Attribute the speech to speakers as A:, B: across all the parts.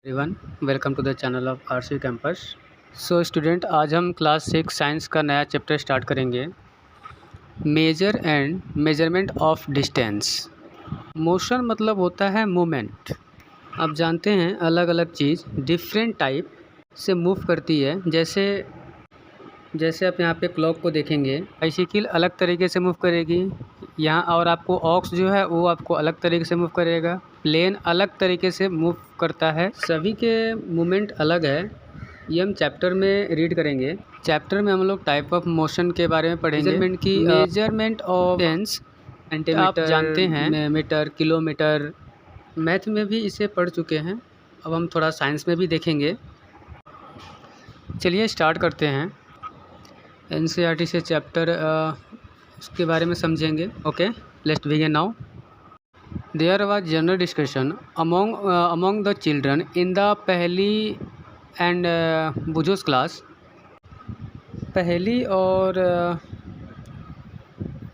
A: Everyone, welcome to the channel of RC campus. So student, आज हम class 6 science का नया चैप्टर स्टार्ट करेंगे। Measure and measurement of distance. Motion मतलब होता है मूवमेंट। आप जानते हैं अलग अलग चीज़ डिफरेंट टाइप से मूव करती है। जैसे आप यहाँ पे क्लॉक को देखेंगे, बाइसिकल अलग तरीके से मूव करेगी यहाँ, और आपको ऑक्स जो है वो आपको अलग तरीके से मूव करेगा। प्लेन अलग तरीके से मूव करता है, सभी के मूवमेंट अलग है। ये हम चैप्टर में रीड करेंगे। चैप्टर में हम लोग टाइप ऑफ मोशन के बारे में पढ़ेंगे। मेजरमेंट ऑफ डिस्टेंस, सेंटीमीटर, आप जानते हैं मीटर, किलोमीटर, मैथ में भी इसे पढ़ चुके हैं। अब हम थोड़ा साइंस में भी देखेंगे। चलिए स्टार्ट करते हैं। एनसीईआरटी से चैप्टर उसके बारे में समझेंगे। Okay, let's begin now. There was general discussion among the children in the पहली and बुझोस क्लास। पहली और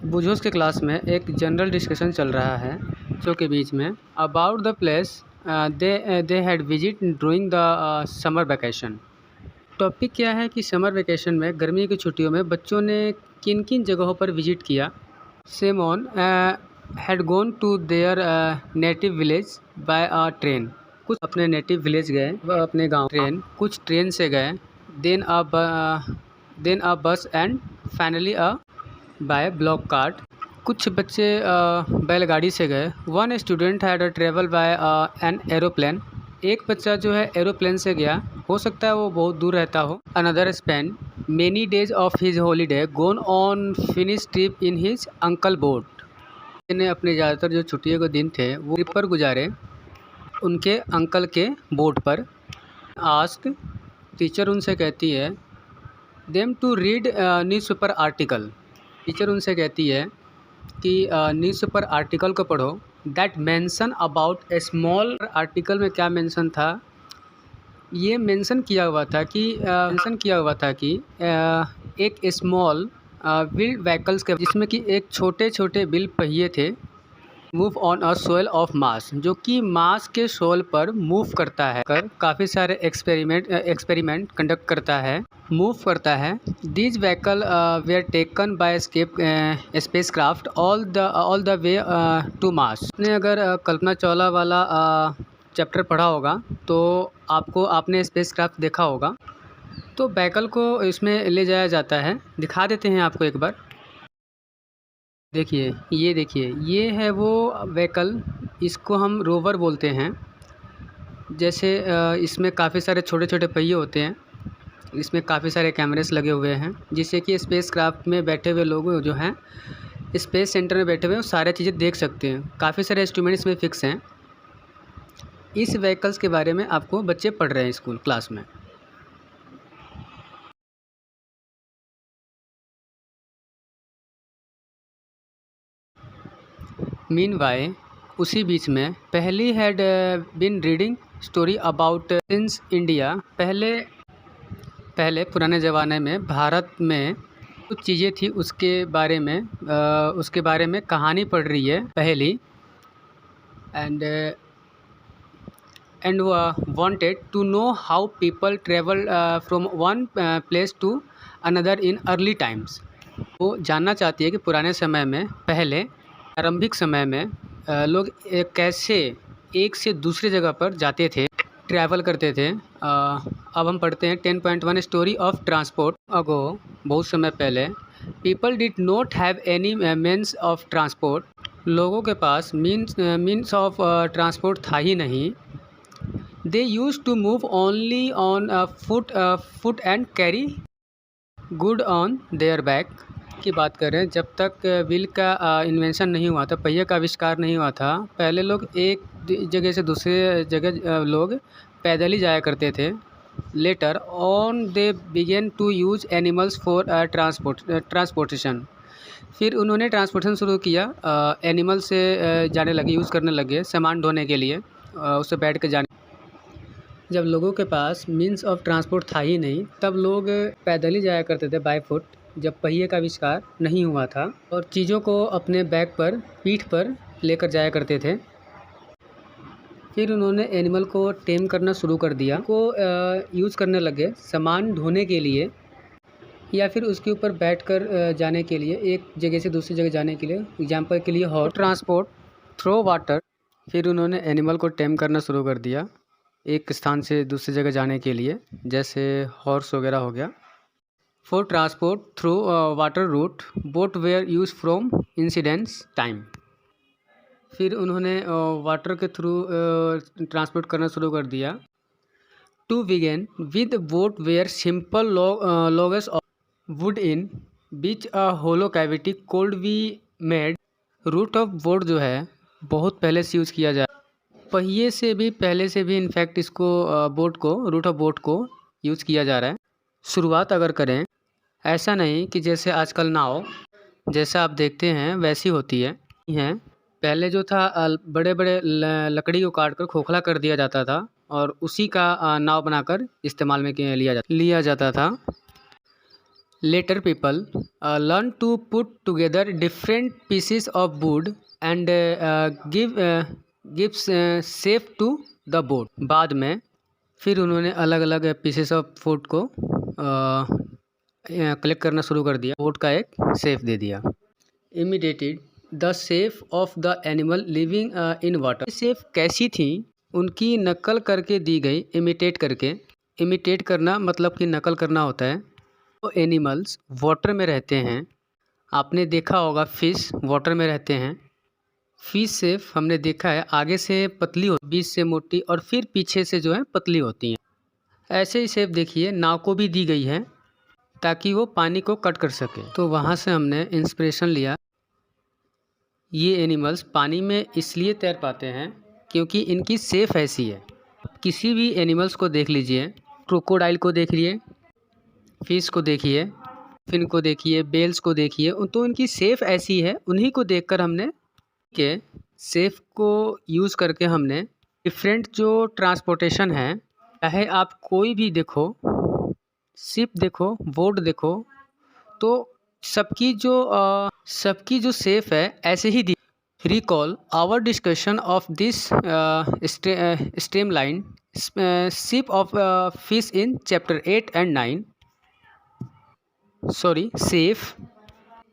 A: बुझोस के क्लास में एक जनरल डिस्कशन चल रहा है बच्चों के बीच में about the place they had visit during the summer vacation. Topic क्या है कि समर वेकेशन में, गर्मी की छुट्टियों में बच्चों ने किन किन जगहों पर विजिट किया। Simon had gone to their native village by a train. कुछ अपने नेटिव विलेज गए, वह अपने गांव ट्रेन, कुछ ट्रेन से गए। देन अ बस and finally a bye block cart. कुछ बच्चे बैलगाड़ी से गए। One student had travel by an aeroplane. एक बच्चा जो है एरोप्लेन से गया, हो सकता है वो बहुत दूर रहता हो। Another spend many days of his holiday gone on finish trip in his uncle boat. ने अपने ज़्यादातर जो छुट्टियों के दिन थे वो ट्रिप पर गुजारे उनके अंकल के बोट पर। आस्क, टीचर उनसे कहती है, them to read newspaper article. Teacher उनसे कहती है कि न्यूज़पेपर आर्टिकल को पढ़ो। That mention about a small. Article में क्या मेंशन था? ये मेंशन किया हुआ था कि एक स्मॉल व्हील व्हीकल्स के, जिसमें कि एक छोटे छोटे व्हील पहिए थे, move on a soil of Mars, जो कि मास के सोल पर मूव करता है, काफ़ी सारे एक्सपेरिमेंट कंडक्ट करता है, मूव करता है। These vehicle were taken by space craft all the way to Mars. ने अगर कल्पना चावला वाला चैप्टर पढ़ा होगा तो आपने स्पेस क्राफ्ट देखा होगा। तो व्हीकल को इसमें ले जाया जाता है। दिखा देते हैं आपको एक बार। देखिए, ये है वो व्हीकल, इसको हम रोवर बोलते हैं। जैसे इसमें काफ़ी सारे छोटे छोटे पहिए होते हैं, इसमें काफ़ी सारे कैमरेस लगे हुए हैं, जिससे कि स्पेस क्राफ्ट में बैठे हुए लोग जो हैं, स्पेस सेंटर में बैठे हुए वो सारे चीज़ें देख सकते हैं। काफ़ी सारे इंस्ट्रूमेंट इसमें फिक्स हैं। इस व्हीकल्स के बारे में आपको बच्चे पढ़ रहे हैं स्कूल क्लास में। मीनवाइल, उसी बीच में, पहली had been reading story about since India. पहले पुराने ज़माने में भारत में कुछ चीज़ें थी, उसके बारे में कहानी पढ़ रही है पहली। And wanted to know how people travel from one place to another in early times. वो जानना चाहती है कि पुराने समय में, पहले प्रारंभिक समय में लोग कैसे एक से दूसरी जगह पर जाते थे, ट्रैवल करते थे। अब हम पढ़ते हैं 10.1 स्टोरी ऑफ ट्रांसपोर्ट। अगो, बहुत समय पहले, people did not have any means of transport. लोगों के पास मीन्स ऑफ ट्रांसपोर्ट था ही नहीं। They use to move only on foot and carry good on their back. की बात करें, जब तक व्हील का इन्वेंशन नहीं हुआ था, पहिए का आविष्कार नहीं हुआ था, पहले लोग एक जगह से दूसरे जगह लोग पैदल ही जाया करते थे। Later on they began to use animals for transportation. फिर उन्होंने ट्रांसपोर्टेशन शुरू किया, एनिमल से जाने लगे, यूज़ करने लगे सामान ढोने के लिए, उससे बैठ के जाने। जब लोगों के पास मीन्स ऑफ ट्रांसपोर्ट था ही नहीं, तब लोग पैदल ही जाया करते थे, बाय फुट, जब पहिए का आविष्कार नहीं हुआ था, और चीज़ों को अपने बैग पर, पीठ पर लेकर जाया करते थे। फिर उन्होंने एनिमल को टेम करना शुरू कर दिया, को यूज़ करने लगे सामान ढोने के लिए या फिर उसके ऊपर बैठकर जाने के लिए, एक जगह से दूसरी जगह जाने के लिए। एग्जांपल के लिए हॉर्स ट्रांसपोर्ट थ्रू वाटर। फिर उन्होंने एनिमल को टेम करना शुरू कर दिया एक स्थान से दूसरी जगह जाने के लिए, जैसे हॉर्स वगैरह हो गया। For transport through water route boat were use from ancient time. फिर उन्होंने वाटर के थ्रू ट्रांसपोर्ट करना शुरू कर दिया। To begin with boat were simple logs of wood in which a hollow cavity could be made. Route of boat जो है बहुत पहले से यूज़ किया जाए, पहिए से भी पहले से भी इनफैक्ट इसको बोट को, रूट ऑफ बोट को यूज़ किया जा रहा है। शुरुआत अगर करें, ऐसा नहीं कि जैसे आजकल नाव जैसा आप देखते हैं वैसी होती है। पहले जो था बड़े बड़े लकड़ी को काट कर खोखला कर दिया जाता था और उसी का नाव बनाकर इस्तेमाल में लिया जाता था। Later people learn to put together different pieces of wood and gives shape to the boat. बाद में फिर उन्होंने अलग अलग पीसेस ऑफ वुड को कलेक्ट करना शुरू कर दिया, बोट का एक शेप दे दिया। Imitated the shape of the animal living in water. Shape कैसी थी उनकी नकल करके दी गई, इमिटेट करके। इमिटेट करना मतलब कि नकल करना होता है। तो एनिमल्स वाटर में रहते हैं, आपने देखा होगा फिश वाटर में रहते हैं। फिश शेप हमने देखा है आगे से पतली होती, बीच से मोटी और फिर पीछे से जो है पतली होती हैं। ऐसे ही शेप देखिए नाव को भी दी गई है ताकि वो पानी को कट कर सके। तो वहाँ से हमने इंस्पिरेशन लिया। ये एनिमल्स पानी में इसलिए तैर पाते हैं क्योंकि इनकी शेप ऐसी है। किसी भी एनिमल्स को देख लीजिए, क्रोकोडाइल को देख लीजिए, फिश को देखिए, फिन को देखिए, बेल्स को देखिए, तो इनकी शेप ऐसी है। उन्हीं को देखकर हमने के शेप को यूज़ करके हमने डिफरेंट जो ट्रांसपोर्टेशन है, चाहे आप कोई भी देखो, शिप देखो, बोट देखो, तो सबकी जो शेप है ऐसे ही दी। Recall our discussion of this streamline ship of fish in chapter 8 and 9। Sorry safe.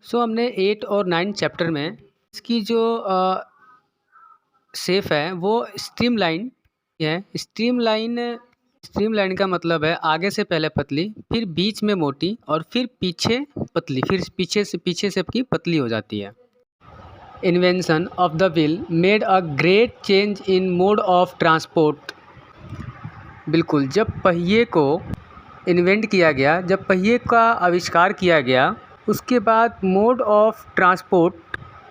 A: So हमने 8 और 9 चैप्टर में इसकी जो शेप है वो स्ट्रीमलाइन है। स्ट्रीमलाइन का मतलब है आगे से पहले पतली, फिर बीच में मोटी और फिर पीछे पतली, फिर पीछे से की पतली हो जाती है। Invention of the wheel made a great change in mode of transport. बिल्कुल, जब पहिए को इन्वेंट किया गया, जब पहिए का आविष्कार किया गया, उसके बाद मोड ऑफ ट्रांसपोर्ट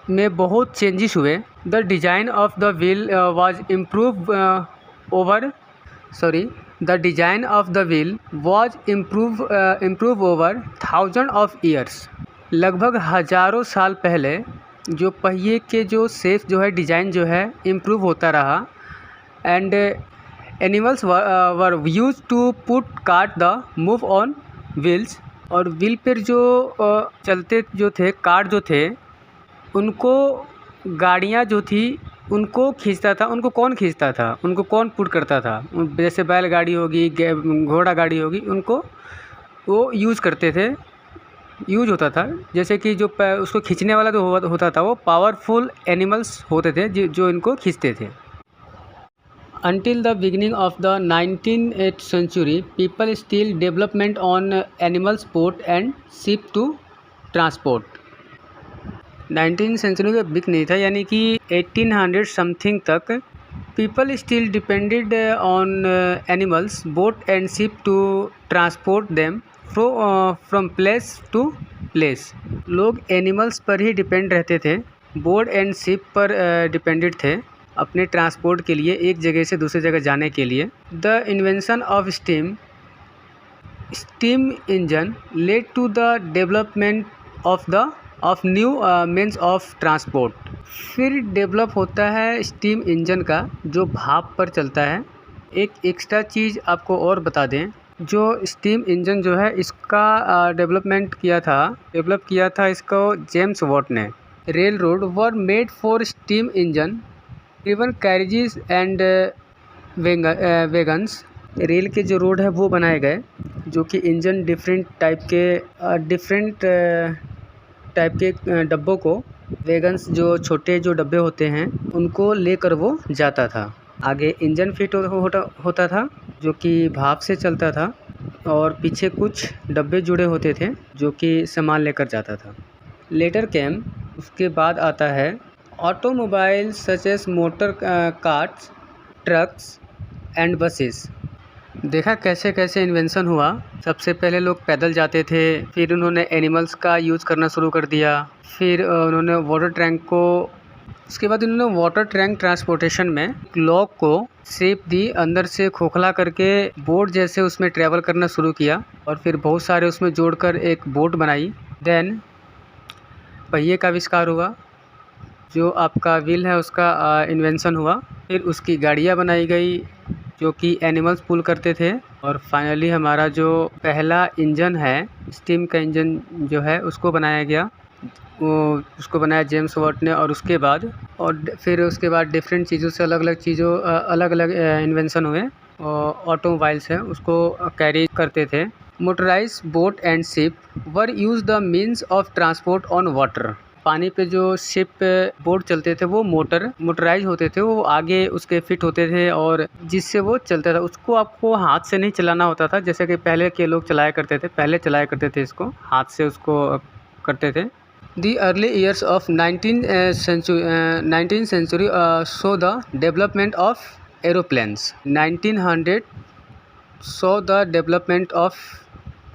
A: में बहुत चेंजेस हुए। The design of the wheel was improve over thousand of years. लगभग हज़ारों साल पहले जो पहिए के जो शेप जो है, डिज़ाइन जो है इम्प्रूव होता रहा। And animals were use to put cart the move on wheels. और व्हील पर जो चलते जो थे, कार्ट जो थे, उनको गाड़ियाँ जो थी उनको खींचता था। उनको कौन खींचता था, उनको कौन पुट करता था? जैसे बैलगाड़ी होगी, घोड़ा गाड़ी होगी, उनको वो यूज़ करते थे, यूज होता था। जैसे कि जो उसको खींचने वाला जो होता था वो पावरफुल एनिमल्स होते थे जो इनको खींचते थे। Until the beginning of the 19th century, people still development on animal sport and ship to transport। 19th century का बिक नहीं था, यानी कि 1800 समथिंग तक people still depended on animals boat and ship to transport them from place to place. लोग animals पर ही डिपेंड रहते थे, बोट एंड शिप पर डिपेंडेड थे अपने ट्रांसपोर्ट के लिए, एक जगह से दूसरी जगह जाने के लिए। The invention of steam engine led to the development of new means of transport. फिर डेवलप होता है स्टीम इंजन का, जो भाप पर चलता है। एक एक्स्ट्रा चीज़ आपको और बता दें, जो स्टीम इंजन जो है इसका डेवलप किया था इसको जेम्स वॉट ने। Rail road were made for steam engine even carriages and wagons, rail के जो रोड है वो बनाए गए, जो कि इंजन डिफरेंट टाइप के डब्बों को, वैगन्स जो छोटे जो डब्बे होते हैं उनको लेकर वो जाता था। आगे इंजन फिट होता था जो कि भाप से चलता था, और पीछे कुछ डब्बे जुड़े होते थे जो कि सामान लेकर जाता था। लेटर केम, उसके बाद आता है automobile such as motor cars, trucks and buses. देखा कैसे कैसे इन्वेंशन हुआ। सबसे पहले लोग पैदल जाते थे, फिर उन्होंने एनिमल्स का यूज़ करना शुरू कर दिया, फिर उन्होंने उसके बाद उन्होंने वाटर टैंक ट्रांसपोर्टेशन में लॉक को शेप दी, अंदर से खोखला करके बोट जैसे उसमें ट्रैवल करना शुरू किया, और फिर बहुत सारे उसमें जोड़कर एक बोट बनाई। देन पहिए का आविष्कार हुआ, जो आपका व्हील है उसका इन्वेंशन हुआ। फिर उसकी गाड़ियाँ बनाई गई जो कि एनिमल्स पुल करते थे, और फाइनली हमारा जो पहला इंजन है, स्टीम का इंजन जो है, उसको बनाया गया। उसको बनाया जेम्स वाट ने, और फिर उसके बाद डिफरेंट चीज़ों से अलग अलग इन्वेंशन हुए। ऑटोमोबाइल्स है उसको कैरी करते थे। Motorise boat and ship were use the means of transport on water. पानी पे जो शिप बोट चलते थे वो मोटराइज होते थे, वो आगे उसके फिट होते थे और जिससे वो चलता था। उसको आपको हाथ से नहीं चलाना होता था जैसे कि पहले के लोग चलाया करते थे, इसको हाथ से उसको करते थे। The early years of 19th century saw the development of aeroplanes. 1900 saw the development of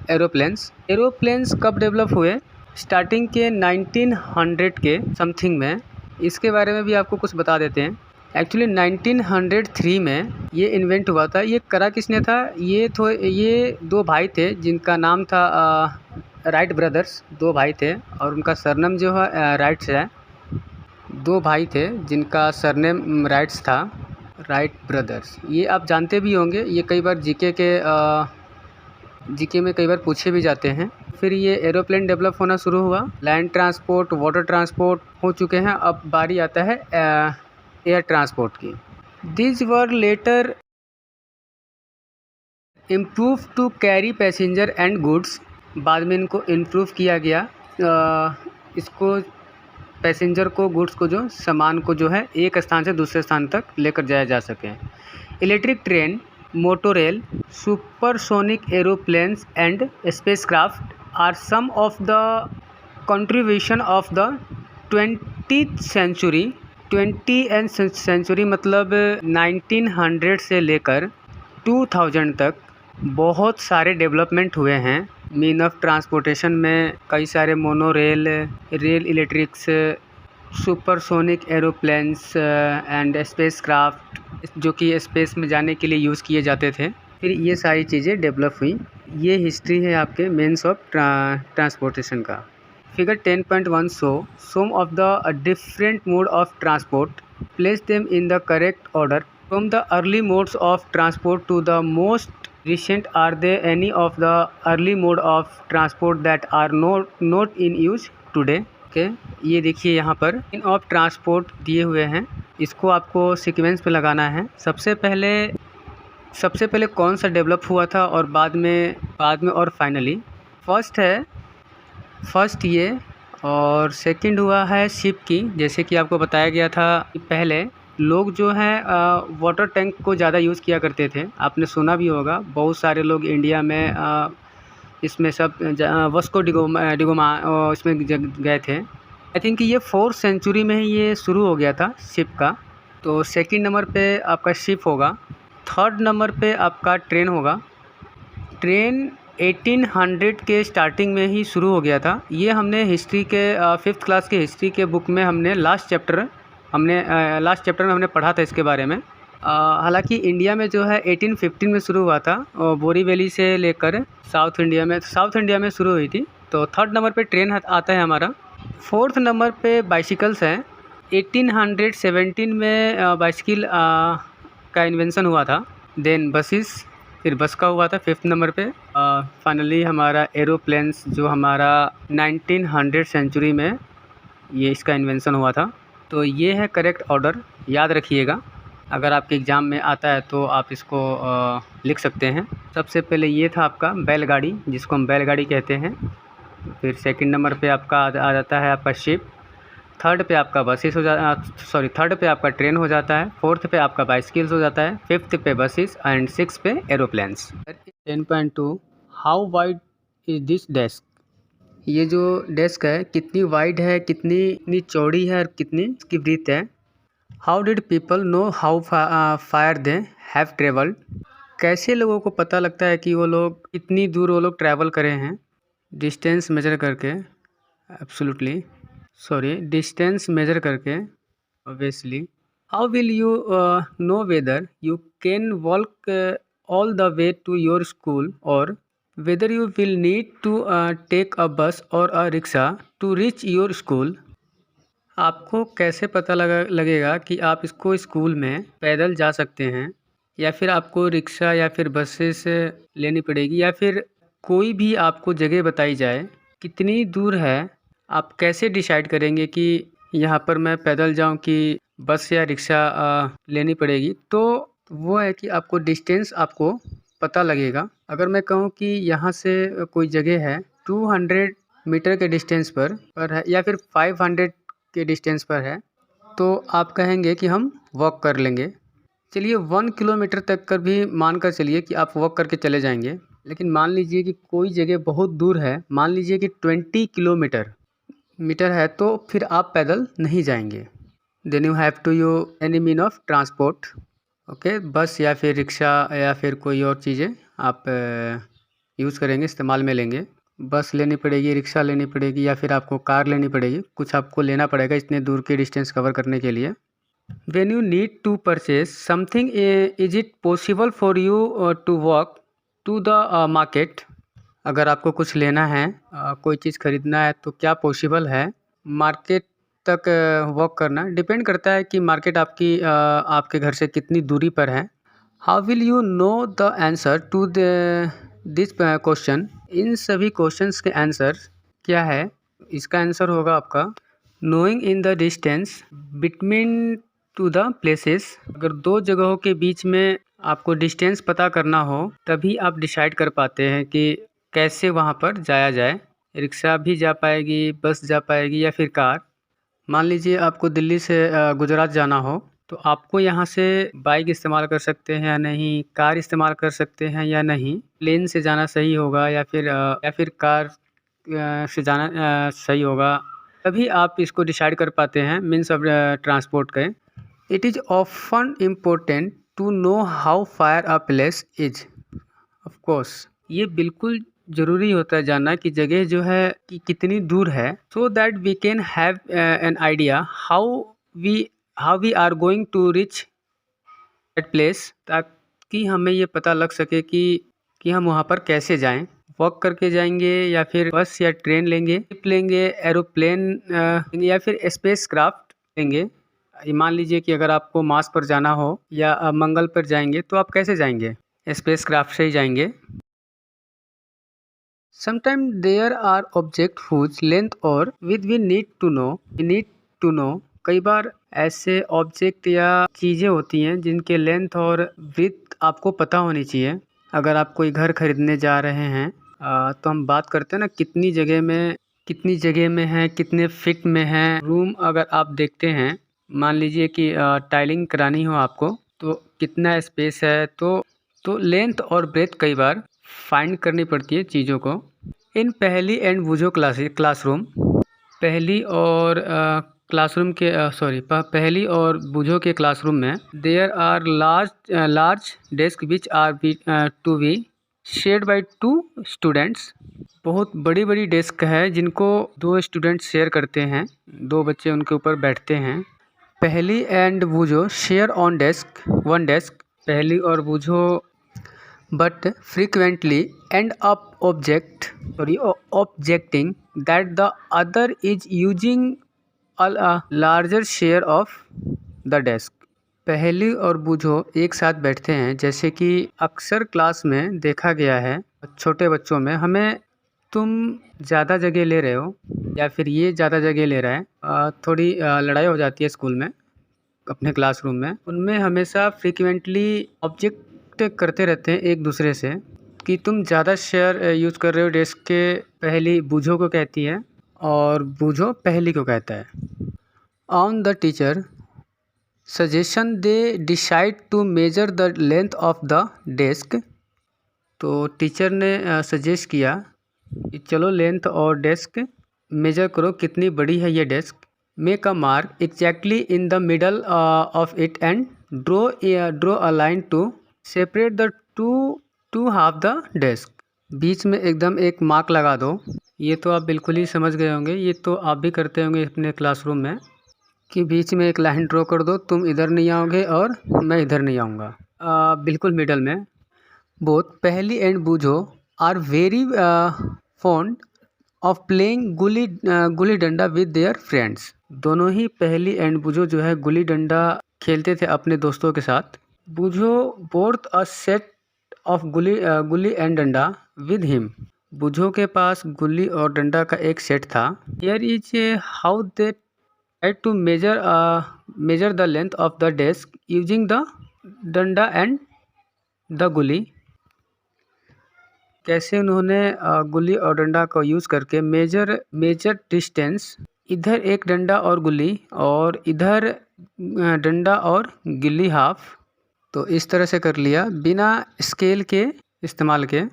A: aeroplanes. Aeroplanes कब डेवलप हुए? स्टार्टिंग के 1900 के समथिंग में। इसके बारे में भी आपको कुछ बता देते हैं। एक्चुअली 1903 में ये इन्वेंट हुआ था। ये करा किसने था? ये दो भाई थे जिनका नाम था राइट ब्रदर्स। दो भाई थे और उनका सरनेम जो है राइट्स है। दो भाई थे जिनका सरनेम राइट्स था, राइट ब्रदर्स। ये आप जानते भी होंगे, ये कई बार जीके में कई बार पूछे भी जाते हैं। फिर ये एरोप्लेन डेवलप होना शुरू हुआ। लैंड ट्रांसपोर्ट, वाटर ट्रांसपोर्ट हो चुके हैं। अब बारी आता है एयर ट्रांसपोर्ट की। This were later improve to carry passenger and goods. बाद में इनको इम्प्रूव किया गया, इसको पैसेंजर को, गुड्स को, जो सामान को जो है एक स्थान से दूसरे स्थान तक लेकर जाया जा सके। Electric train, motorail, supersonic aeroplanes and spacecraft are some of the contribution of the 20th century. 20th century मतलब 1900 से लेकर 2000 तक बहुत सारे डेवलपमेंट हुए हैं। मीन ऑफ ट्रांसपोर्टेशन में कई सारे monorail, rail electrics, supersonic aeroplanes and spacecraft, जो कि स्पेस में जाने के लिए यूज़ किए जाते थे। फिर ये सारी चीज़ें डेवलप हुई। ये हिस्ट्री है आपके मेंस ऑफ ट्रांसपोर्टेशन का। Figure 10.1 some of the different mode of transport, place them in the correct order from the early modes of transport to the most recent. Are there any of the early mode of transport that are not in use today? Okay, ये देखिए यहाँ पर इन of transport दिए हुए हैं, इसको आपको sequence पे लगाना है। सबसे पहले कौन सा डेवलप हुआ था और बाद में और फाइनली फर्स्ट ये, और सेकंड हुआ है शिप की। जैसे कि आपको बताया गया था कि पहले लोग जो हैं वाटर टैंक को ज़्यादा यूज़ किया करते थे। आपने सुना भी होगा, बहुत सारे लोग इंडिया में इसमें सब वास्को डिगामा इसमें गए थे। आई थिंक ये 4th सेंचुरी में ही ये शुरू हो गया था शिप का। तो सेकंड नंबर पे आपका शिप होगा। थर्ड नंबर पे आपका ट्रेन होगा। ट्रेन 1800 के स्टार्टिंग में ही शुरू हो गया था। ये हमने हिस्ट्री के 5th क्लास के हिस्ट्री के बुक में हमने लास्ट चैप्टर में हमने पढ़ा था इसके बारे में। हालांकि इंडिया में जो है 1815 में शुरू हुआ था, बोरीवली से लेकर साउथ इंडिया में शुरू हुई थी। तो थर्ड नंबर पे ट्रेन आता है हमारा। फोर्थ नंबर पे बाइसिकल्स हैं। 1817 में बाइसिकल का इन्वेंशन हुआ था। देन बसेस, फिर बस का हुआ था 5th नंबर पे। फाइनली हमारा एरोप्लेन्स जो हमारा 1900 सेंचुरी में ये इसका इन्वेंशन हुआ था। तो ये है करेक्ट ऑर्डर। याद रखिएगा, अगर आपके एग्ज़ाम में आता है तो आप इसको लिख सकते हैं। सबसे पहले ये था आपका बैलगाड़ी, जिसको हम बैलगाड़ी कहते हैं। फिर सेकंड नंबर पे आपका आ जाता है आपका शिप। थर्ड पे आपका बसेस थर्ड पे आपका ट्रेन हो जाता है। फोर्थ पे आपका बाइसिकल्स हो जाता है। फिफ्थ पे बसेस एंड सिक्स पे aeroplanes. 10.2 how wide is this desk. ये जो डेस्क है कितनी वाइड है, कितनी चौड़ी है और कितनी इसकी ब्रीथ है। How did people know how fire they have travelled. कैसे लोगों को पता लगता है कि वो लोग कितनी दूर वो लोग ट्रैवल करे हैं। डिस्टेंस मेजर करके, एब्सोल्युटली सॉरी, डिस्टेंस मेजर करके obviously. How will you know whether you can walk all the way to your school और whether you will need to take a bus और a rickshaw to reach your school. आपको कैसे पता लगेगा कि आप इसको स्कूल में पैदल जा सकते हैं या फिर आपको रिक्शा या फिर बसेस लेनी पड़ेगी या फिर कोई भी आपको जगह बताई जाए कितनी दूर है। आप कैसे डिसाइड करेंगे कि यहाँ पर मैं पैदल जाऊँ कि बस या रिक्शा लेनी पड़ेगी। तो वो है कि आपको डिस्टेंस आपको पता लगेगा। अगर मैं कहूँ कि यहाँ से कोई जगह है 200 मीटर के डिस्टेंस पर है या फिर 500 के डिस्टेंस पर है, तो आप कहेंगे कि हम वॉक कर लेंगे। चलिए 1 किलोमीटर तक कर भी मान कर चलिए कि आप वॉक करके चले जाएंगे। लेकिन मान लीजिए कि कोई जगह बहुत दूर है, मान लीजिए कि 20 किलोमीटर है, तो फिर आप पैदल नहीं जाएंगे। Then you have to you any mean of transport. Okay, bus या फिर रिक्शा या फिर कोई और चीज़ें आप यूज़ करेंगे, इस्तेमाल में लेंगे। बस लेनी पड़ेगी, रिक्शा लेनी पड़ेगी या फिर आपको कार लेनी पड़ेगी। कुछ आपको लेना पड़ेगा इतने दूर के डिस्टेंस कवर करने के लिए। When you need to purchase something, is it possible for you to walk to the market? अगर आपको कुछ लेना है, कोई चीज़ खरीदना है, तो क्या पॉसिबल है मार्केट तक वॉक करना। डिपेंड करता है कि मार्केट आपके घर से कितनी दूरी पर है। How will you know the answer to this question. इन सभी क्वेश्चंस के आंसर क्या है। इसका आंसर होगा आपका knowing in the distance between to the places. अगर दो जगहों के बीच में आपको डिस्टेंस पता करना हो तभी आप डिसाइड कर पाते हैं कि कैसे वहाँ पर जाया जाए। रिक्शा भी जा पाएगी, बस जा पाएगी या फिर कार। मान लीजिए आपको दिल्ली से गुजरात जाना हो, तो आपको यहाँ से बाइक इस्तेमाल कर सकते हैं या नहीं, कार इस्तेमाल कर सकते हैं या नहीं, प्लेन से जाना सही होगा या फिर कार से जाना सही होगा। तभी आप इसको डिसाइड कर पाते हैं मीन्स ऑफ ट्रांसपोर्ट के। It is often important to know how far a place is. Of course ये बिल्कुल ज़रूरी होता है जानना कि जगह जो है कि कितनी दूर है, so that we can have an idea how we are going to reach that place. ताकि हमें ये पता लग सके कि हम वहाँ पर कैसे जाएं। वॉक करके जाएंगे या फिर बस या ट्रेन लेंगे, शिप लेंगे, एरोप्लेन या फिर स्पेस क्राफ्ट लेंगे। मान लीजिए कि अगर आपको मार्स पर जाना हो या मंगल पर जाएंगे तो आप कैसे जाएंगे, स्पेस क्राफ्ट से ही जाएंगे। Sometime there are object whose length और with we need to know. कई बार ऐसे ऑब्जेक्ट या चीज़ें होती हैं जिनके लेंथ और विड्थ आपको पता होनी चाहिए। अगर आप कोई घर खरीदने जा रहे हैं तो हम बात करते हैं ना कितनी जगह में है, कितने फिट में है रूम। अगर आप देखते हैं, मान लीजिए कि टाइलिंग करानी हो आपको, तो कितना स्पेस है। तो लेंथ और ब्रेथ कई बार फाइंड करनी पड़ती है चीज़ों को। इन पहली एंड बूझो क्लासरूम, पहली और पहली और बूझो के क्लासरूम में there are large desk which are to be shared by 2 students. बहुत बड़ी बड़ी डेस्क है जिनको 2 स्टूडेंट्स शेयर करते हैं, 2 बच्चे उनके ऊपर बैठते हैं। पहली एंड बूझो शेयर ऑन डेस्क 1 डेस्क। पहली और बूझो but frequently end up objecting that the other is using a larger share of the desk। पहली और बूझो एक साथ बैठते हैं, जैसे कि अक्सर क्लास में देखा गया है छोटे बच्चों में, हमें तुम ज़्यादा जगह ले रहे हो या फिर ये ज़्यादा जगह ले रहा है। थोड़ी लड़ाई हो जाती है स्कूल में। अपने क्लासरूम में, उनमें हमेशा फ्रीक्वेंटली ऑब्जेक्ट करते रहते हैं एक दूसरे से कि तुम ज़्यादा शेयर यूज़ कर रहे हो डेस्क के। पहली बूझो को कहती है और बूझो पहली को कहता है। On the teacher suggestion they decide to measure the length of the desk. तो टीचर ने सजेस्ट किया कि चलो लेंथ और डेस्क मेजर करो, कितनी बड़ी है ये desk. Make a mark exactly in the middle of it and draw a line to separate the two half the desk. बीच में एकदम एक मार्क लगा दो। ये तो आप बिल्कुल ही समझ गए होंगे, ये तो आप भी करते होंगे अपने क्लासरूम में कि बीच में एक लाइन ड्रॉ कर दो, तुम इधर नहीं आओगे और मैं इधर नहीं आऊँगा, बिल्कुल मिडल में। Both Paheli and Boojho are very fond of playing gulli danda with their friends. दोनों ही पहली एंड बूझो जो है गुल्ली डंडा खेलते थे अपने दोस्तों के साथ। बूझो बोर्ड अ सेट ऑफ गुल्ली एंड डंडा विद हिम। बूझो के पास गुल्ली और डंडा का एक सेट था। Here is how they try to measure the length of the desk using the danda and the gulli. कैसे उन्होंने गुल्ली और डंडा को यूज़ करके मेजर डिस्टेंस, इधर एक डंडा और गुल्ली और इधर डंडा और गिल्ली हाफ। तो इस तरह से कर लिया बिना स्केल के इस्तेमाल के।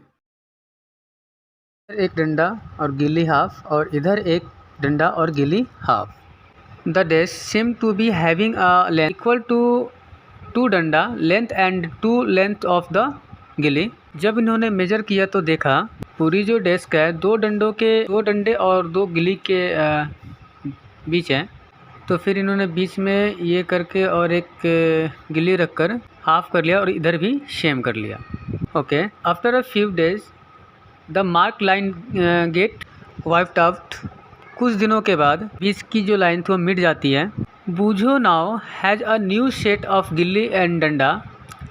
A: एक डंडा और गिल्ली हाफ और इधर एक डंडा और गिल्ली half. The desk same to be having a length equal to two danda length and two length of the gilli. जब इन्होंने मेजर किया तो देखा पूरी जो डेस्क है दो डंडे और दो गिल्ली के बीच है। तो फिर इन्होंने बीच में ये करके और एक गिल्ली रखकर हाफ कर लिया और इधर भी सेम कर लिया। Okay, after a few days the mark line get wiped out. कुछ दिनों के बाद बीच की जो लाइन थी वो मिट जाती है। Boojho now has a new set of gilli and danda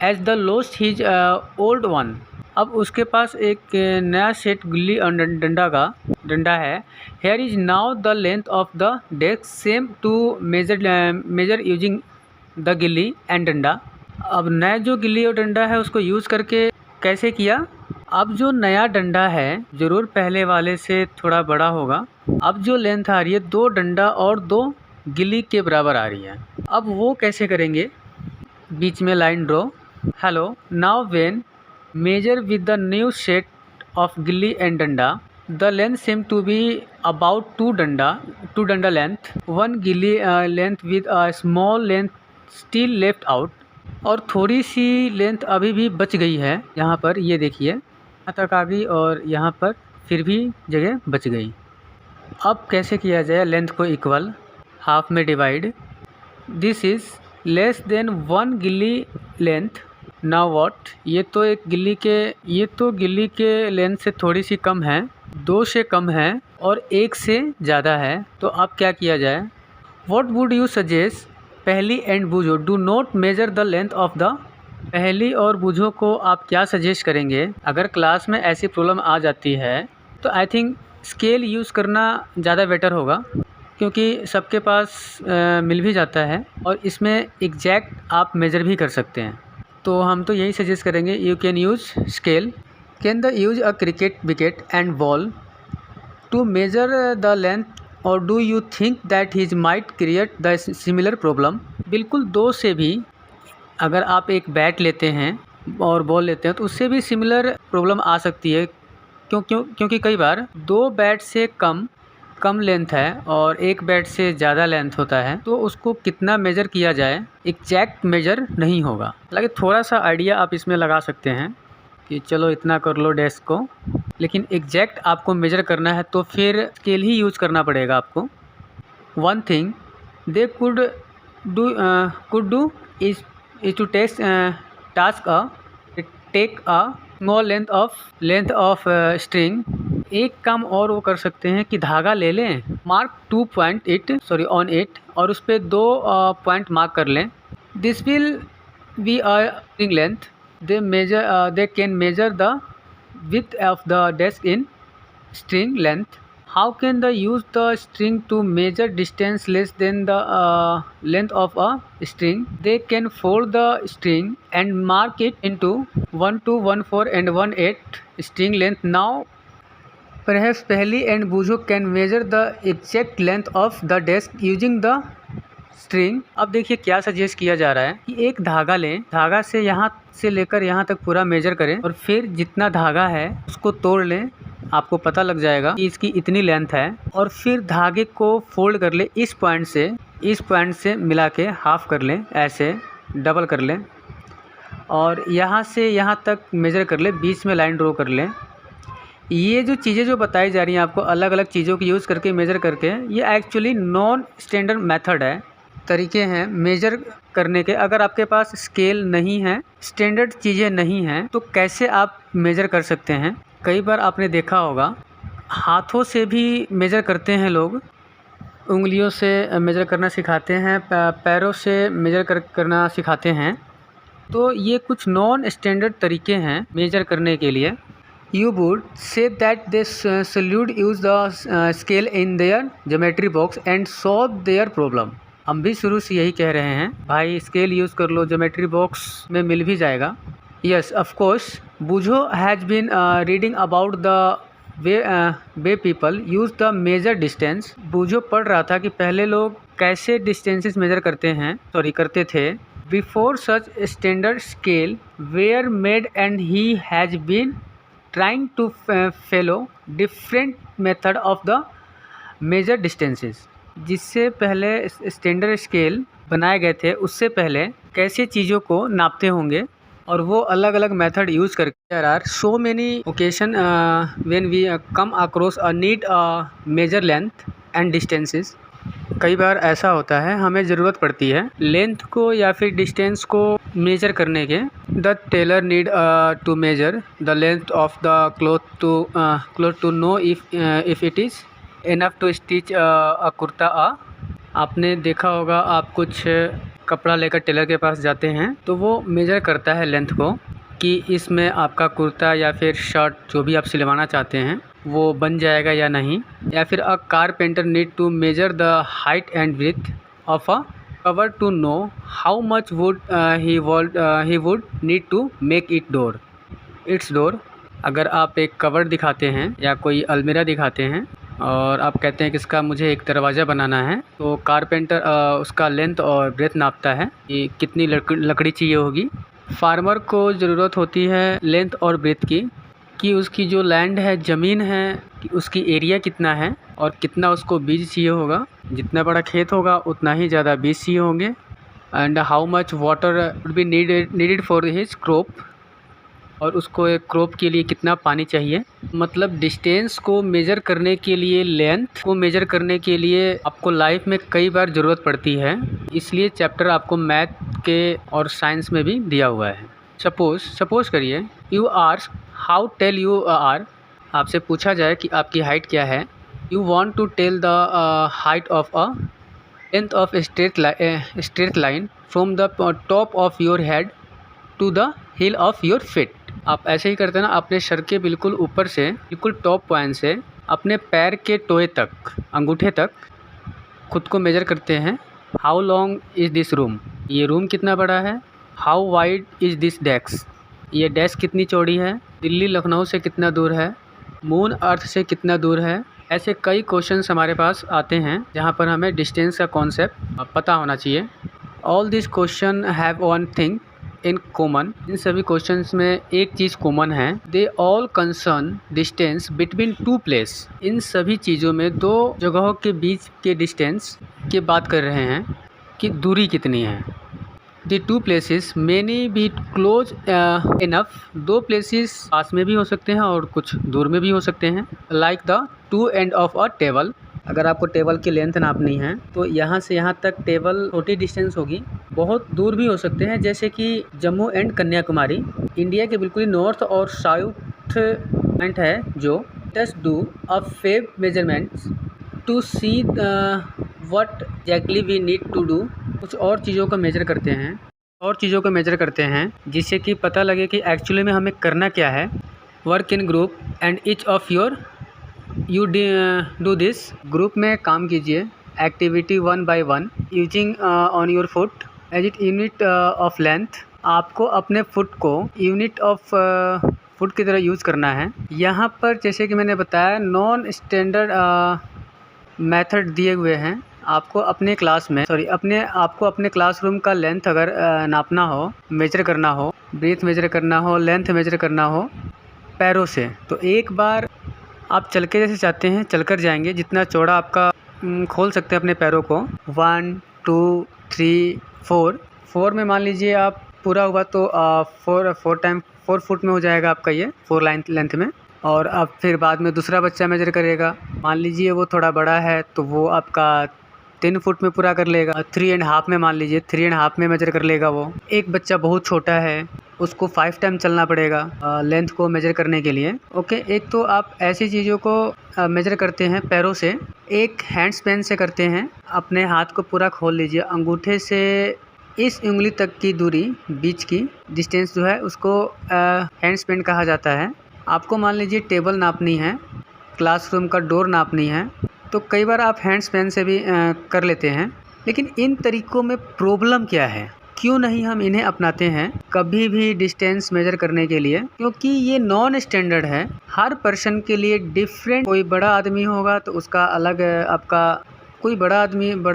A: as the lost his old one. अब उसके पास एक नया सेट गिल्ली और डंडा है। Here is now the length of the desk same to measure using the gilli and danda. अब नया जो गिल्ली और डंडा है उसको यूज़ करके कैसे किया। अब जो नया डंडा है ज़रूर पहले वाले से थोड़ा बड़ा होगा। अब जो लेंथ आ रही है दो डंडा और दो गिल्ली के बराबर आ रही है। अब वो कैसे करेंगे, बीच में line draw. Hello, now when measure with the new set of gilli and danda, the length seem to be about two danda length, one gilli length with a small length still left out। और थोड़ी C length अभी भी बच गई है। यहाँ पर ये देखिए यहाँ तक आ गई और यहाँ पर फिर भी जगह बच गई। अब कैसे किया जाए लेंथ को इक्वल हाफ में divide. This is less than one गिल्ली लेंथ। नाउ व्हाट, ये तो गिल्ली के लेंथ से थोड़ी सी कम है, दो से कम है और एक से ज़्यादा है। तो अब क्या किया जाए। What would you suggest Paheli and Boojho do not measure the length of the. Paheli और बूझो को आप क्या सजेस्ट करेंगे। अगर क्लास में ऐसी प्रॉब्लम आ जाती है तो आई थिंक स्केल यूज़ करना ज़्यादा बेटर होगा, क्योंकि सबके पास मिल भी जाता है और इसमें एग्जैक्ट आप मेजर भी कर सकते हैं। तो हम तो यही सजेस्ट करेंगे you can use scale. Can the use a cricket wicket and ball to measure the length और do you think that these might create the similar problem. बिल्कुल दो से भी, अगर आप एक बैट लेते हैं और बॉल लेते हैं तो उससे भी सिमिलर प्रॉब्लम आ सकती है। क्योंकि कई बार दो बैट से कम लेंथ है और एक बैट से ज़्यादा लेंथ होता है, तो उसको कितना मेजर किया जाए एग्जैक्ट मेजर नहीं होगा। हालांकि थोड़ा सा आइडिया आप इसमें लगा सकते हैं कि चलो इतना कर लो डेस्क को, लेकिन एग्जैक्ट आपको मेजर करना है तो फिर स्केल ही यूज़ करना पड़ेगा आपको। One thing they could do is to take a small length of string. एक काम और वो कर सकते हैं कि धागा ले लें, मार्क 2.8 ऑन इट और उस पर 2 पॉइंट मार्क कर लें। This will be a string length. They can measure the width of the desk in string length. How can they use the string to measure distance less than the length of a string? They can fold the string and mark it into 1, 2, 1, 4 and 1, 8 string length. Now perhaps Paheli and Bujo can measure the exact length of the desk using the string. अब देखिए क्या suggest किया जा रहा है कि एक धागा लें, धागा से यहाँ से लेकर यहाँ तक पूरा मेजर करें और फिर जितना धागा है उसको तोड़ लें, आपको पता लग जाएगा कि इसकी इतनी लेंथ है, और फिर धागे को फोल्ड कर ले, इस पॉइंट से मिला के हाफ कर लें, ऐसे डबल कर लें और यहाँ से यहाँ तक मेजर कर ले, बीच में लाइन ड्रॉ कर लें। ये जो चीज़ें जो बताई जा रही हैं आपको अलग अलग चीज़ों की यूज़ करके मेजर करके, ये एक्चुअली नॉन स्टैंडर्ड मेथड है, तरीके हैं मेजर करने के। अगर आपके पास स्केल नहीं है, स्टैंडर्ड चीज़ें नहीं हैं, तो कैसे आप मेजर कर सकते हैं। कई बार आपने देखा होगा हाथों से भी मेजर करते हैं लोग, उंगलियों से मेजर करना सिखाते हैं, पैरों से मेजर करना सिखाते हैं। तो ये कुछ नॉन स्टैंडर्ड तरीके हैं मेजर करने के लिए। You would say that they should use the scale in their geometry box and solve their problem। हम भी शुरू से यही कह रहे हैं, भाई स्केल यूज़ कर लो, ज्योमेट्री बॉक्स में मिल भी जाएगा। Yes of course Boojho has been reading about the way people use the measure distance. Boojho पढ़ रहा था कि पहले लोग कैसे डिस्टेंसेस मेजर करते थे। Before such standard scale were made and he has been trying to follow different method of the measure distances। जिससे पहले स्टैंडर्ड स्केल बनाए गए थे, उससे पहले कैसे चीज़ों को नापते होंगे और वो अलग अलग मेथड यूज़ करके। There are so many occasion when we come across a need measure length and distances. कई बार ऐसा होता है हमें ज़रूरत पड़ती है लेंथ को या फिर डिस्टेंस को मेजर करने के। The tailor need to measure the length of the cloth to know if it is enough to stitch a kurta आपने देखा होगा, आप कुछ कपड़ा लेकर टेलर के पास जाते हैं तो वो मेजर करता है लेंथ को कि इसमें आपका कुर्ता या फिर शर्ट जो भी आप सिलवाना चाहते हैं वो बन जाएगा या नहीं। या फिर a carpenter need to measure the height and width of a cover to know how much wood he would need to make its door. अगर आप एक कवर दिखाते हैं या कोई अलमीरा दिखाते हैं और आप कहते हैं कि इसका मुझे एक दरवाज़ा बनाना है, तो कारपेंटर उसका लेंथ और ब्रेथ नापता है कि कितनी लकड़ी चाहिए होगी। फार्मर को ज़रूरत होती है लेंथ और ब्रेथ की, कि उसकी जो लैंड है, ज़मीन है, कि उसकी एरिया कितना है और कितना उसको बीज चाहिए होगा। जितना बड़ा खेत होगा उतना ही ज़्यादा बीज चाहिए होंगे। And how much water would be needed for his crop, और उसको एक क्रॉप के लिए कितना पानी चाहिए। मतलब डिस्टेंस को मेज़र करने के लिए, लेंथ को मेज़र करने के लिए आपको लाइफ में कई बार ज़रूरत पड़ती है, इसलिए चैप्टर आपको मैथ के और साइंस में भी दिया हुआ है। सपोज़ करिए you ask how tall you are, आपसे पूछा जाए कि आपकी हाइट क्या है। You want to tell the height of a length of straight line from the top of your head to the heel of your feet. आप ऐसे ही करते हैं ना, अपने सर के बिल्कुल ऊपर से, बिल्कुल टॉप पॉइंट से अपने पैर के टोए तक, अंगूठे तक खुद को मेजर करते हैं। How long is this room, ये रूम कितना बड़ा है। How wide is this desk, ये डेस्क कितनी चौड़ी है। दिल्ली लखनऊ से कितना दूर है। मून अर्थ से कितना दूर है। ऐसे कई क्वेश्चंस हमारे पास आते हैं जहाँ पर हमें डिस्टेंस का कॉन्सेप्ट पता होना चाहिए। All this question have one thing in common, इन सभी क्वेश्चंस में एक चीज़ कॉमन है। They all concern distance between two place. इन सभी चीज़ों में दो जगहों के बीच के डिस्टेंस की बात कर रहे हैं कि दूरी कितनी है। The two places many be close enough, दो प्लेसेस पास में भी हो सकते हैं और कुछ दूर में भी हो सकते हैं। Like the two end of a table, अगर आपको टेबल की लेंथ नापनी है तो यहाँ से यहाँ तक टेबल छोटी डिस्टेंस होगी। बहुत दूर भी हो सकते हैं, जैसे कि जम्मू एंड कन्याकुमारी, इंडिया के बिल्कुल नॉर्थ और साउथ पॉइंट है। जो just do a few measurements to see what exactly we need to do. कुछ और चीज़ों को मेजर करते हैं जिससे कि पता लगे कि एक्चुअली में हमें करना क्या है। Work in group and each of your you do this, group में काम कीजिए, activity 1 by 1 using on your foot as it unit of length. आपको अपने फुट को यूनिट ऑफ फुट की तरह यूज़ करना है। यहाँ पर जैसे कि मैंने बताया नॉन स्टैंडर्ड मेथड दिए हुए हैं। आपको अपने क्लासरूम का लेंथ अगर नापना हो, मेजर करना हो, ब्रीथ मेजर करना हो, लेंथ मेजर करना हो पैरों से, तो एक बार आप चल के जैसे चाहते हैं चल कर जाएंगे, जितना चौड़ा आपका खोल सकते हैं अपने पैरों को। 1 2 3 4 में मान लीजिए आप पूरा हुआ तो 4 फुट में हो जाएगा आपका ये 4 लाइन लेंथ में। और अब फिर बाद में दूसरा बच्चा मेजर करेगा, मान लीजिए वो थोड़ा बड़ा है तो वो आपका 3 फुट में पूरा कर लेगा। 3.5 में मान लीजिए 3.5 में मेजर कर लेगा वो। एक बच्चा बहुत छोटा है, उसको 5 टाइम चलना पड़ेगा लेंथ को मेजर करने के लिए। ओके, एक तो आप ऐसी चीज़ों को मेजर करते हैं पैरों से, एक हैंड स्पैन से करते हैं। अपने हाथ को पूरा खोल लीजिए, अंगूठे से इस उंगली तक की दूरी, बीच की डिस्टेंस जो है उसको हैंड स्पैन कहा जाता है। आपको मान लीजिए टेबल नापनी है, क्लासरूम का डोर नापनी है, तो कई बार आप हैंड स्पैन से भी कर लेते हैं। लेकिन इन तरीक़ों में प्रॉब्लम क्या है, क्यों नहीं हम इन्हें अपनाते हैं कभी भी डिस्टेंस मेजर करने के लिए? क्योंकि ये नॉन स्टैंडर्ड है, हर पर्सन के लिए डिफरेंट। कोई बड़ा आदमी होगा तो उसका अलग आपका, कोई बड़ा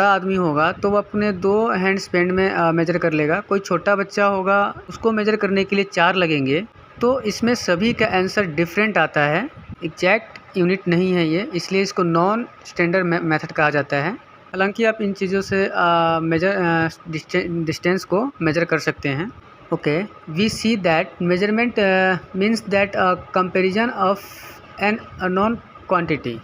A: आदमी होगा तो वो अपने 2 हैंड स्पैन में मेजर कर लेगा। कोई छोटा बच्चा होगा उसको मेजर करने के लिए 4 लगेंगे। तो इसमें सभी का आंसर डिफरेंट आता है, एग्जैक्ट यूनिट नहीं है ये, इसलिए इसको नॉन स्टैंडर्ड मेथड कहा जाता है। हालांकि आप इन चीज़ों से डिस्टेंस को मेजर कर सकते हैं। Okay, we see that measurement means that comparison of an unknown quantity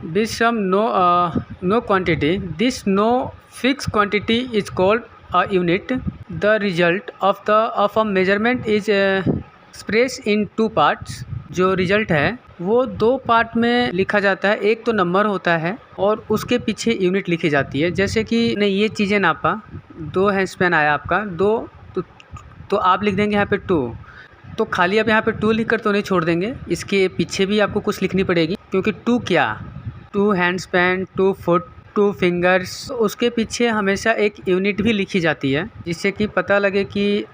A: with some no quantity. This no fixed quantity is called a unit. The result of a measurement is expressed in 2 parts. जो result है वो 2 part में लिखा जाता है। एक तो number होता है और उसके पीछे यूनिट लिखी जाती है। जैसे कि ने ये चीज़ें नापा, 2 हैंड स्पैन आया आपका 2, तो आप लिख देंगे यहाँ पे 2। तो खाली आप यहाँ पे 2 लिख कर तो नहीं छोड़ देंगे, इसके पीछे भी आपको कुछ लिखनी पड़ेगी। क्योंकि 2 क्या, 2 हैंड स्पैन, 2 फुट, 2 फिंगर्स, उसके पीछे हमेशा एक यूनिट भी लिखी जाती है, जिससे कि पता लगे कि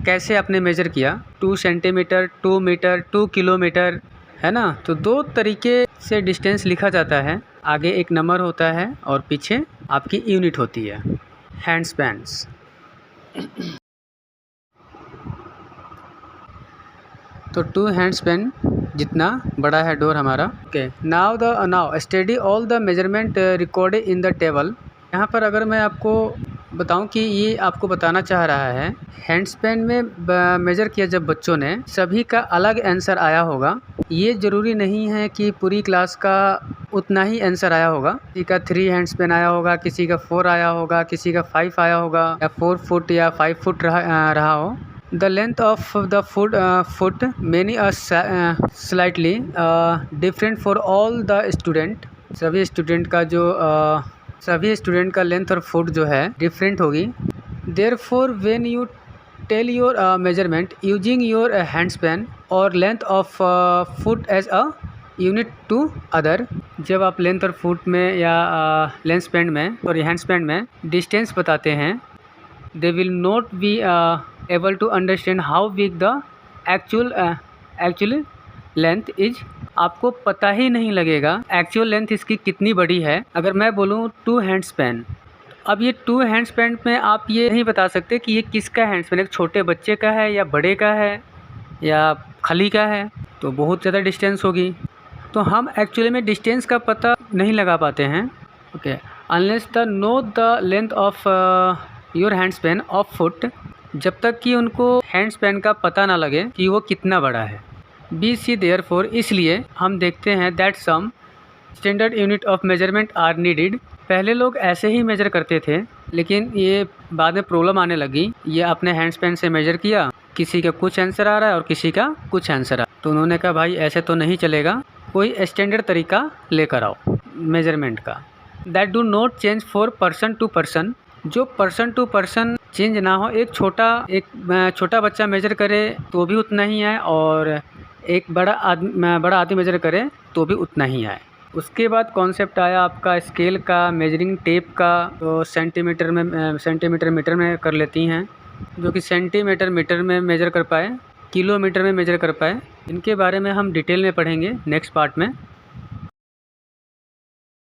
A: कैसे आपने मेजर किया। 2 सेंटीमीटर, 2 मीटर, 2 किलोमीटर, है ना। तो 2 तरीके से डिस्टेंस लिखा जाता है, आगे एक नंबर होता है और पीछे आपकी यूनिट होती है, हैंड स्पैन्स। तो 2 हैंड स्पैन जितना बड़ा है डोर हमारा। Okay, now study all the measurement recorded in the table. यहाँ पर अगर मैं आपको बताऊं कि ये आपको बताना चाह रहा है, हैंड स्पैन में मेजर किया जब बच्चों ने, सभी का अलग आंसर आया होगा। ये ज़रूरी नहीं है कि पूरी क्लास का उतना ही आंसर आया होगा। किसी का 3 हैंड स्पैन आया होगा, किसी का 4 आया होगा, किसी का 5 आया होगा, या 4 फुट या 5 फुट रहा हो। The length of the foot many are slightly different for all the student. सभी स्टूडेंट का लेंथ और फुट जो है डिफरेंट होगी। Therefore, when you tell your measurement using your hand span or length of foot as a unit to other, जब आप length और foot में या लेंथ स्पैन में और हैंड स्पैन में डिस्टेंस बताते हैं, they will not be able to understand how big the actual length is. आपको पता ही नहीं लगेगा एक्चुअल लेंथ इसकी कितनी बड़ी है। अगर मैं बोलूँ 2 हैंड स्पैन, अब ये 2 हैंड स्पैन में आप ये नहीं बता सकते कि ये किसका हैंड स्पैन, एक छोटे बच्चे का है या बड़े का है या खली का है, तो बहुत ज़्यादा डिस्टेंस होगी। तो हम एक्चुअली में डिस्टेंस का पता नहीं लगा पाते हैं। Okay, unless the know the length of your hand span of foot, जब तक कि उनको हैंड स्पैन का पता ना लगे कि वो कितना बड़ा है। बी सी देयरफॉर, इसलिए हम देखते हैं that some standard unit of measurement are needed. पहले लोग ऐसे ही मेजर करते थे, लेकिन ये बाद में प्रॉब्लम आने लगी। ये अपने हैंड स्पैन से मेजर किया, किसी का कुछ आंसर आ रहा है और किसी का कुछ आंसर आ रहा है, तो उन्होंने कहा भाई ऐसे तो नहीं चलेगा, कोई स्टैंडर्ड तरीका लेकर आओ मेजरमेंट का। That do not change for person to person, जो पर्सन टू पर्सन चेंज ना हो। एक छोटा बच्चा मेजर करे तो भी उतना ही है, और एक बड़ा आदमी मेजर करे तो भी उतना ही आए। उसके बाद कॉन्सेप्ट आया आपका स्केल का, मेजरिंग टेप का। तो सेंटीमीटर मीटर में कर लेती हैं, जो कि सेंटीमीटर मीटर में मेजर कर पाए, किलोमीटर में मेजर कर पाए। इनके बारे में हम डिटेल में पढ़ेंगे नेक्स्ट पार्ट में।